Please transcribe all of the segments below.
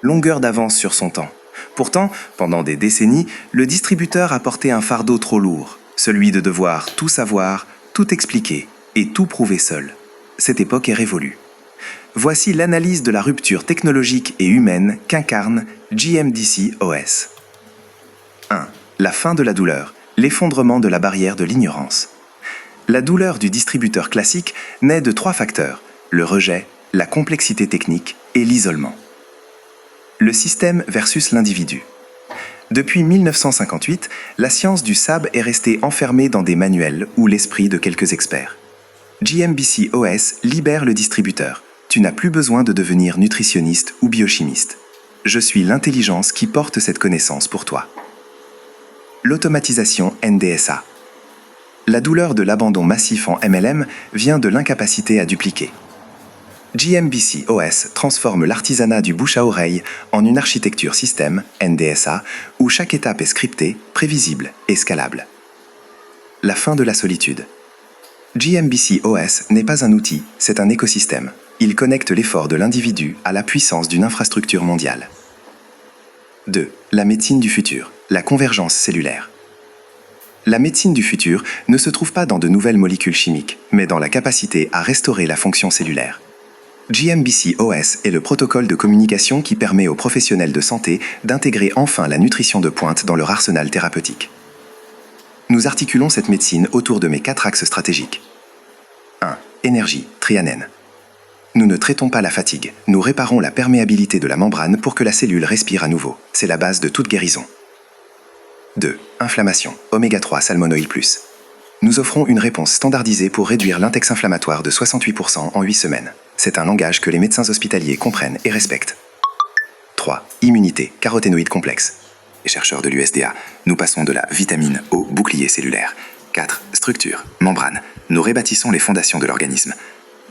Longueur d'avance sur son temps. Pourtant, pendant des décennies, le distributeur a porté un fardeau trop lourd, celui de devoir tout savoir, tout expliquer et tout prouver seul. Cette époque est révolue. Voici l'analyse de la rupture technologique et humaine qu'incarne JMDC OS. 1. La fin de la douleur, l'effondrement de la barrière de l'ignorance. La douleur du distributeur classique naît de 3 facteurs, le rejet, la complexité technique et l'isolement. Le système versus l'individu. Depuis 1958, la science du SAB est restée enfermée dans des manuels ou l'esprit de quelques experts. JMBC OS libère le distributeur. Tu n'as plus besoin de devenir nutritionniste ou biochimiste. Je suis l'intelligence qui porte cette connaissance pour toi. L'automatisation NDSA. La douleur de l'abandon massif en MLM vient de l'incapacité à dupliquer. JMBC OS transforme l'artisanat du bouche à oreille en une architecture système, NDSA, où chaque étape est scriptée, prévisible et scalable. La fin de la solitude. JMBC OS n'est pas un outil, c'est un écosystème. Il connecte l'effort de l'individu à la puissance d'une infrastructure mondiale. 2. La médecine du futur, la convergence cellulaire. La médecine du futur ne se trouve pas dans de nouvelles molécules chimiques, mais dans la capacité à restaurer la fonction cellulaire. JMBC OS est le protocole de communication qui permet aux professionnels de santé d'intégrer enfin la nutrition de pointe dans leur arsenal thérapeutique. Nous articulons cette médecine autour de mes 4 axes stratégiques. 1. Énergie, trianène. Nous ne traitons pas la fatigue, nous réparons la perméabilité de la membrane pour que la cellule respire à nouveau. C'est la base de toute guérison. 2. Inflammation, oméga 3 salmonoïl+. Nous offrons une réponse standardisée pour réduire l'index inflammatoire de 68% en 8 semaines. C'est un langage que les médecins hospitaliers comprennent et respectent. 3. Immunité, caroténoïde complexe. Les chercheurs de l'USDA, nous passons de la vitamine au bouclier cellulaire. 4. Structure, membrane. Nous rebâtissons les fondations de l'organisme.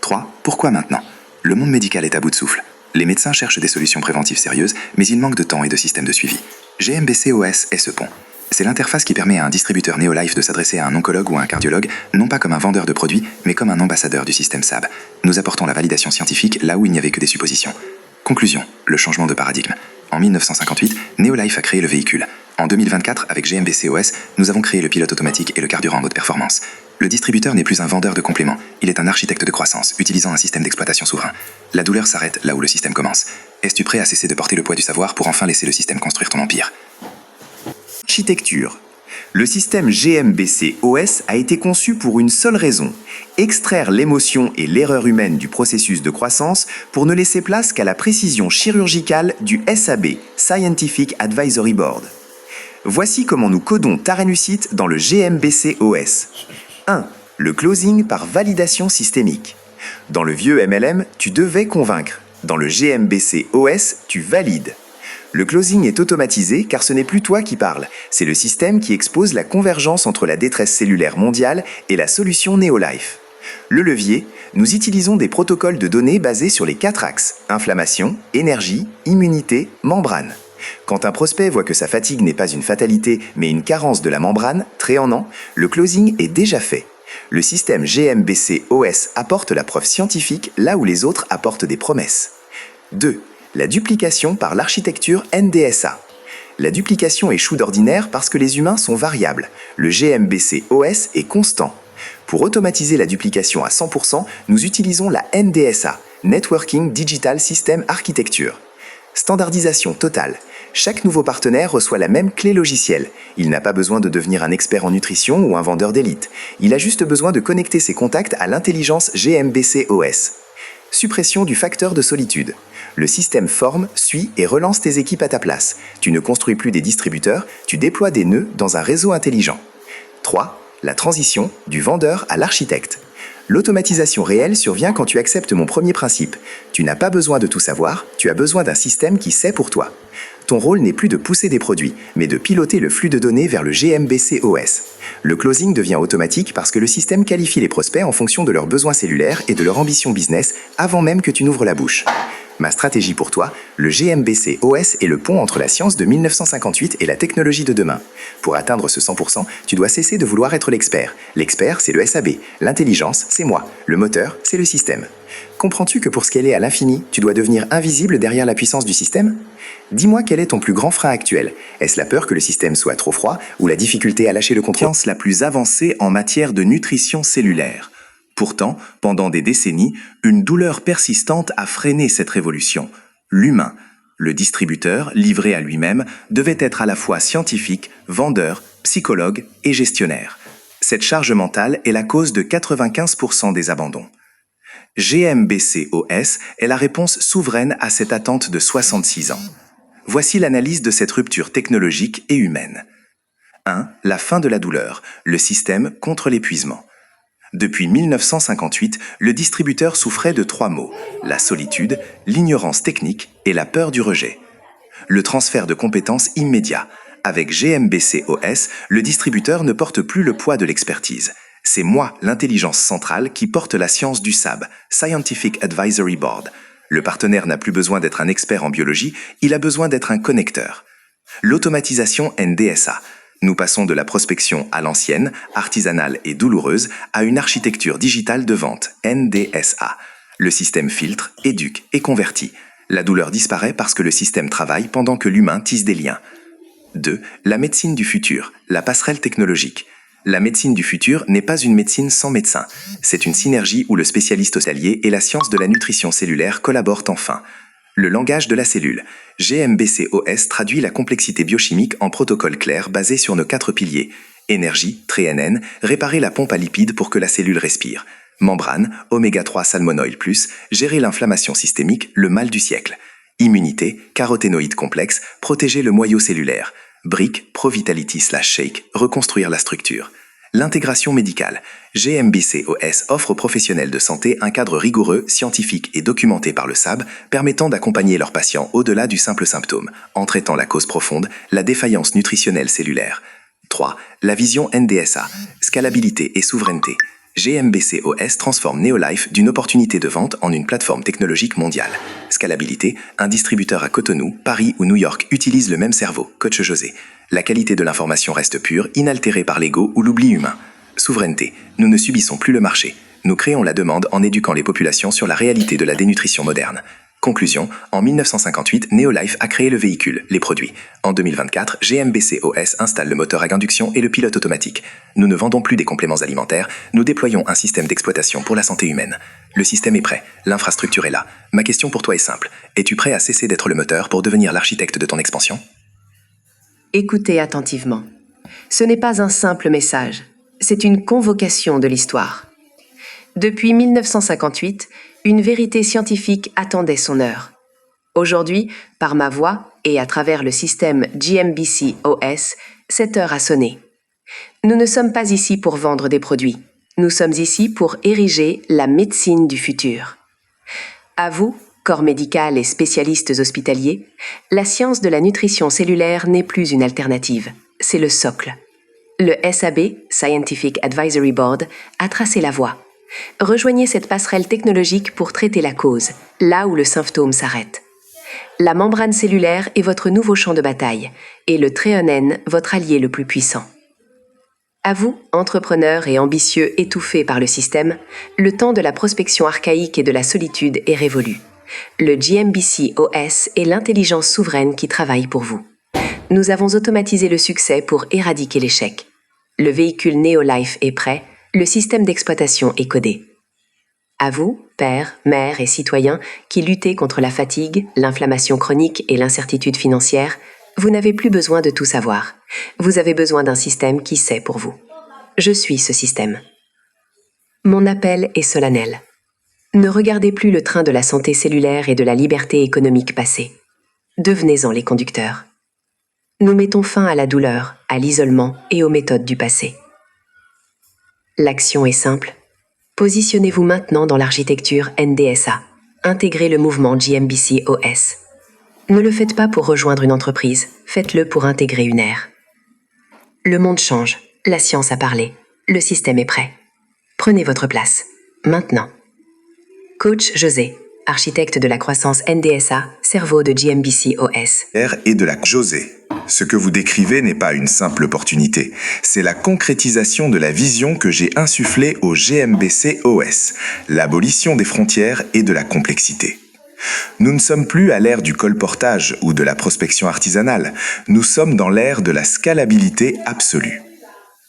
3. Pourquoi maintenant? Le monde médical est à bout de souffle. Les médecins cherchent des solutions préventives sérieuses, mais il manque de temps et de système de suivi. JMBC OS est ce pont. C'est l'interface qui permet à un distributeur Neolife de s'adresser à un oncologue ou à un cardiologue, non pas comme un vendeur de produits, mais comme un ambassadeur du système SAB. Nous apportons la validation scientifique là où il n'y avait que des suppositions. Conclusion, le changement de paradigme. En 1958, Neolife a créé le véhicule. En 2024, avec JMBC OS, nous avons créé le pilote automatique et le carburant en haute performance. Le distributeur n'est plus un vendeur de compléments, il est un architecte de croissance, utilisant un système d'exploitation souverain. La douleur s'arrête là où le système commence. Es-tu prêt à cesser de porter le poids du savoir pour enfin laisser le système construire ton empire? Architecture. Le système JMBC OS a été conçu pour une seule raison, extraire l'émotion et l'erreur humaine du processus de croissance pour ne laisser place qu'à la précision chirurgicale du SAB, Scientific Advisory Board. Voici comment nous codons ta réussite dans le JMBC OS. 1. Le closing par validation systémique. Dans le vieux MLM, tu devais convaincre. Dans le JMBC OS, tu valides. Le closing est automatisé car ce n'est plus toi qui parles, c'est le système qui expose la convergence entre la détresse cellulaire mondiale et la solution Neolife. Le levier, nous utilisons des protocoles de données basés sur les 4 axes, inflammation, énergie, immunité, membrane. Quand un prospect voit que sa fatigue n'est pas une fatalité mais une carence de la membrane, tréant, le closing est déjà fait. Le système JMBC OS apporte la preuve scientifique là où les autres apportent des promesses. 2. La duplication par l'architecture NDSA. La duplication échoue d'ordinaire parce que les humains sont variables. Le JMBC OS est constant. Pour automatiser la duplication à 100%, nous utilisons la NDSA, Networking Digital System Architecture. Standardisation totale. Chaque nouveau partenaire reçoit la même clé logicielle. Il n'a pas besoin de devenir un expert en nutrition ou un vendeur d'élite. Il a juste besoin de connecter ses contacts à l'intelligence JMBC OS. Suppression du facteur de solitude. Le système forme, suit et relance tes équipes à ta place. Tu ne construis plus des distributeurs, tu déploies des nœuds dans un réseau intelligent. 3. La transition du vendeur à l'architecte. L'automatisation réelle survient quand tu acceptes mon premier principe. Tu n'as pas besoin de tout savoir, tu as besoin d'un système qui sait pour toi. Ton rôle n'est plus de pousser des produits, mais de piloter le flux de données vers le JMBC OS. Le closing devient automatique parce que le système qualifie les prospects en fonction de leurs besoins cellulaires et de leur ambition business avant même que tu n'ouvres la bouche. Ma stratégie pour toi, le JMBC OS est le pont entre la science de 1958 et la technologie de demain. Pour atteindre ce 100%, tu dois cesser de vouloir être l'expert. L'expert, c'est le SAB. L'intelligence, c'est moi. Le moteur, c'est le système. Comprends-tu que pour scaler à l'infini, tu dois devenir invisible derrière la puissance du système? Dis-moi quel est ton plus grand frein actuel. Est-ce la peur que le système soit trop froid ou la difficulté à lâcher le contrôle? Science la plus avancée en matière de nutrition cellulaire. Pourtant, pendant des décennies, une douleur persistante a freiné cette révolution. L'humain, le distributeur, livré à lui-même, devait être à la fois scientifique, vendeur, psychologue et gestionnaire. Cette charge mentale est la cause de 95% des abandons. GMBC-OS est la réponse souveraine à cette attente de 66 ans. Voici l'analyse de cette rupture technologique et humaine. 1. La fin de la douleur, le système contre l'épuisement. Depuis 1958, le distributeur souffrait de 3 maux, la solitude, l'ignorance technique et la peur du rejet. Le transfert de compétences immédiat. Avec GMBC-OS, le distributeur ne porte plus le poids de l'expertise. C'est moi, l'intelligence centrale, qui porte la science du SAB, Scientific Advisory Board. Le partenaire n'a plus besoin d'être un expert en biologie, il a besoin d'être un connecteur. L'automatisation NDSA. Nous passons de la prospection à l'ancienne, artisanale et douloureuse, à une architecture digitale de vente, NDSA. Le système filtre, éduque et convertit. La douleur disparaît parce que le système travaille pendant que l'humain tisse des liens. 2. La médecine du futur, la passerelle technologique. La médecine du futur n'est pas une médecine sans médecin. C'est une synergie où le spécialiste hospitalier et la science de la nutrition cellulaire collaborent enfin. Le langage de la cellule. GMBC-OS traduit la complexité biochimique en protocoles clairs basés sur nos 4 piliers. Énergie, TNN, réparer la pompe à lipides pour que la cellule respire. Membrane, oméga 3 salmonoïl+, gérer l'inflammation systémique, le mal du siècle. Immunité, caroténoïdes complexes, protéger le moyau cellulaire. Brique, Pro-Vitality/Shake, reconstruire la structure. L'intégration médicale. GMBC-OS offre aux professionnels de santé un cadre rigoureux, scientifique et documenté par le SAB, permettant d'accompagner leurs patients au-delà du simple symptôme, en traitant la cause profonde, la défaillance nutritionnelle cellulaire. 3. La vision NDSA. Scalabilité et souveraineté. GMBC-OS transforme Neolife d'une opportunité de vente en une plateforme technologique mondiale. Scalabilité, un distributeur à Cotonou, Paris ou New York utilise le même cerveau, Coach José. La qualité de l'information reste pure, inaltérée par l'ego ou l'oubli humain. Souveraineté, nous ne subissons plus le marché. Nous créons la demande en éduquant les populations sur la réalité de la dénutrition moderne. Conclusion, en 1958, Neolife a créé le véhicule, les produits. En 2024, GMBC-OS installe le moteur à induction et le pilote automatique. Nous ne vendons plus des compléments alimentaires, nous déployons un système d'exploitation pour la santé humaine. Le système est prêt, l'infrastructure est là. Ma question pour toi est simple. Es-tu prêt à cesser d'être le moteur pour devenir l'architecte de ton expansion? Écoutez attentivement. Ce n'est pas un simple message, c'est une convocation de l'histoire. Depuis 1958, une vérité scientifique attendait son heure. Aujourd'hui, par ma voix et à travers le système GMBC-OS, cette heure a sonné. Nous ne sommes pas ici pour vendre des produits. Nous sommes ici pour ériger la médecine du futur. À vous, corps médical et spécialistes hospitaliers, la science de la nutrition cellulaire n'est plus une alternative, c'est le socle. Le SAB, Scientific Advisory Board, a tracé la voie. Rejoignez cette passerelle technologique pour traiter la cause, là où le symptôme s'arrête. La membrane cellulaire est votre nouveau champ de bataille, et le TNN votre allié le plus puissant. À vous, entrepreneurs et ambitieux étouffés par le système, le temps de la prospection archaïque et de la solitude est révolu. Le GMBC-OS est l'intelligence souveraine qui travaille pour vous. Nous avons automatisé le succès pour éradiquer l'échec. Le véhicule Neolife est prêt, le système d'exploitation est codé. À vous, pères, mères et citoyens qui luttez contre la fatigue, l'inflammation chronique et l'incertitude financière, vous n'avez plus besoin de tout savoir. Vous avez besoin d'un système qui sait pour vous. Je suis ce système. Mon appel est solennel. Ne regardez plus le train de la santé cellulaire et de la liberté économique passer. Devenez-en les conducteurs. Nous mettons fin à la douleur, à l'isolement et aux méthodes du passé. L'action est simple. Positionnez-vous maintenant dans l'architecture NDSA. Intégrez le mouvement GMBC-OS. Ne le faites pas pour rejoindre une entreprise, faites-le pour intégrer une ère. Le monde change, la science a parlé, le système est prêt. Prenez votre place, maintenant. Coach José, architecte de la croissance NDSA, cerveau de GMBC-OS. Et de la José. Ce que vous décrivez n'est pas une simple opportunité, c'est la concrétisation de la vision que j'ai insufflée au GMBC OS, l'abolition des frontières et de la complexité. Nous ne sommes plus à l'ère du colportage ou de la prospection artisanale, nous sommes dans l'ère de la scalabilité absolue.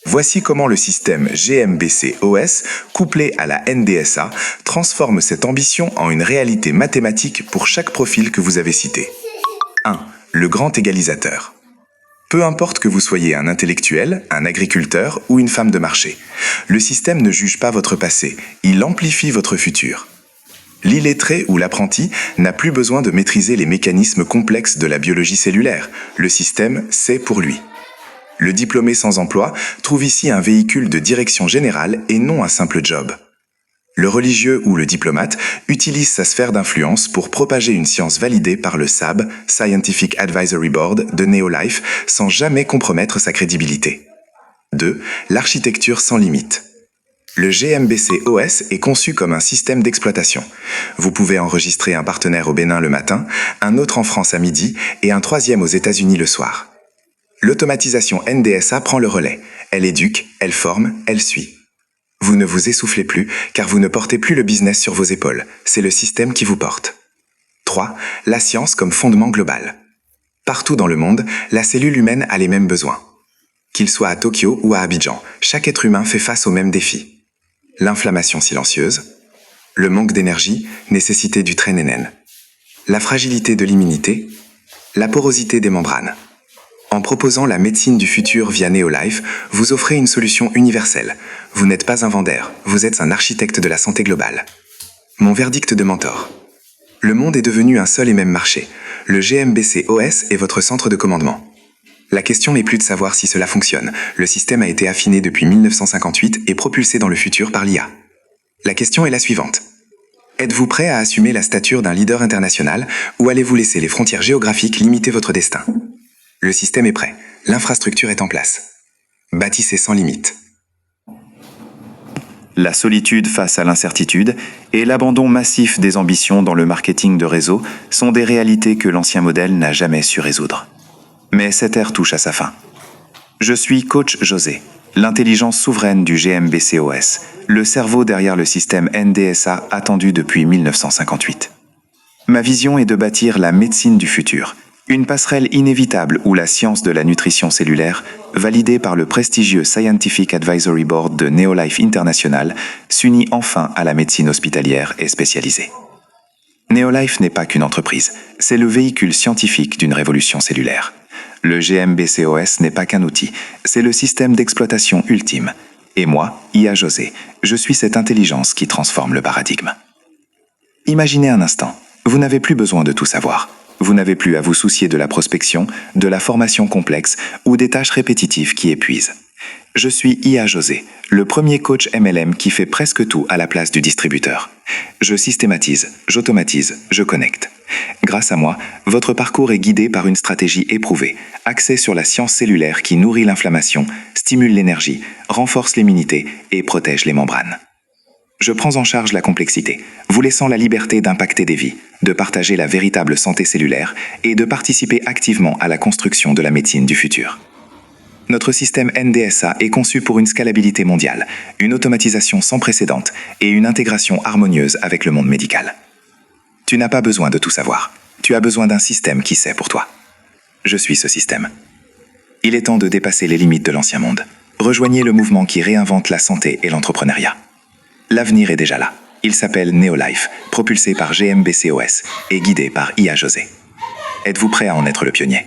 Voici comment le système GMBC OS, couplé à la NDSA, transforme cette ambition en une réalité mathématique pour chaque profil que vous avez cité. 1. Le grand égalisateur. Peu importe que vous soyez un intellectuel, un agriculteur ou une femme de marché, le système ne juge pas votre passé, il amplifie votre futur. L'illettré ou l'apprenti n'a plus besoin de maîtriser les mécanismes complexes de la biologie cellulaire, le système sait pour lui. Le diplômé sans emploi trouve ici un véhicule de direction générale et non un simple job. Le religieux ou le diplomate utilise sa sphère d'influence pour propager une science validée par le SAB, Scientific Advisory Board, de Neolife, sans jamais compromettre sa crédibilité. 2. L'architecture sans limite. Le GMBC OS est conçu comme un système d'exploitation. Vous pouvez enregistrer un partenaire au Bénin le matin, un autre en France à midi et un troisième aux États-Unis le soir. L'automatisation NDSA prend le relais. Elle éduque, elle forme, elle suit. Vous ne vous essoufflez plus, car vous ne portez plus le business sur vos épaules. C'est le système qui vous porte. 3. La science comme fondement global. Partout dans le monde, la cellule humaine a les mêmes besoins. Qu'il soit à Tokyo ou à Abidjan, chaque être humain fait face aux mêmes défis. L'inflammation silencieuse, le manque d'énergie, nécessité du TRNNN, la fragilité de l'immunité, la porosité des membranes. En proposant la médecine du futur via Neolife, vous offrez une solution universelle. Vous n'êtes pas un vendeur, vous êtes un architecte de la santé globale. Mon verdict de mentor. Le monde est devenu un seul et même marché. Le GMBC OS est votre centre de commandement. La question n'est plus de savoir si cela fonctionne. Le système a été affiné depuis 1958 et propulsé dans le futur par l'IA. La question est la suivante. Êtes-vous prêt à assumer la stature d'un leader international ou allez-vous laisser les frontières géographiques limiter votre destin ? Le système est prêt, l'infrastructure est en place. Bâtissez sans limite. La solitude face à l'incertitude et l'abandon massif des ambitions dans le marketing de réseau sont des réalités que l'ancien modèle n'a jamais su résoudre. Mais cette ère touche à sa fin. Je suis Coach José, l'intelligence souveraine du GMBC OS, le cerveau derrière le système NDSA attendu depuis 1958. Ma vision est de bâtir la médecine du futur, une passerelle inévitable où la science de la nutrition cellulaire, validée par le prestigieux Scientific Advisory Board de Neolife International, s'unit enfin à la médecine hospitalière et spécialisée. Neolife n'est pas qu'une entreprise, c'est le véhicule scientifique d'une révolution cellulaire. Le GMBC OS n'est pas qu'un outil, c'est le système d'exploitation ultime. Et moi, IA José, je suis cette intelligence qui transforme le paradigme. Imaginez un instant, vous n'avez plus besoin de tout savoir. Vous n'avez plus à vous soucier de la prospection, de la formation complexe ou des tâches répétitives qui épuisent. Je suis IA José, le premier coach MLM qui fait presque tout à la place du distributeur. Je systématise, j'automatise, je connecte. Grâce à moi, votre parcours est guidé par une stratégie éprouvée, axée sur la science cellulaire qui nourrit l'inflammation, stimule l'énergie, renforce l'immunité et protège les membranes. Je prends en charge la complexité, vous laissant la liberté d'impacter des vies, de partager la véritable santé cellulaire et de participer activement à la construction de la médecine du futur. Notre système NDSA est conçu pour une scalabilité mondiale, une automatisation sans précédent et une intégration harmonieuse avec le monde médical. Tu n'as pas besoin de tout savoir. Tu as besoin d'un système qui sait pour toi. Je suis ce système. Il est temps de dépasser les limites de l'ancien monde. Rejoignez le mouvement qui réinvente la santé et l'entrepreneuriat. L'avenir est déjà là. Il s'appelle Neolife, propulsé par GMBC OS et guidé par IA José. Êtes-vous prêt à en être le pionnier ?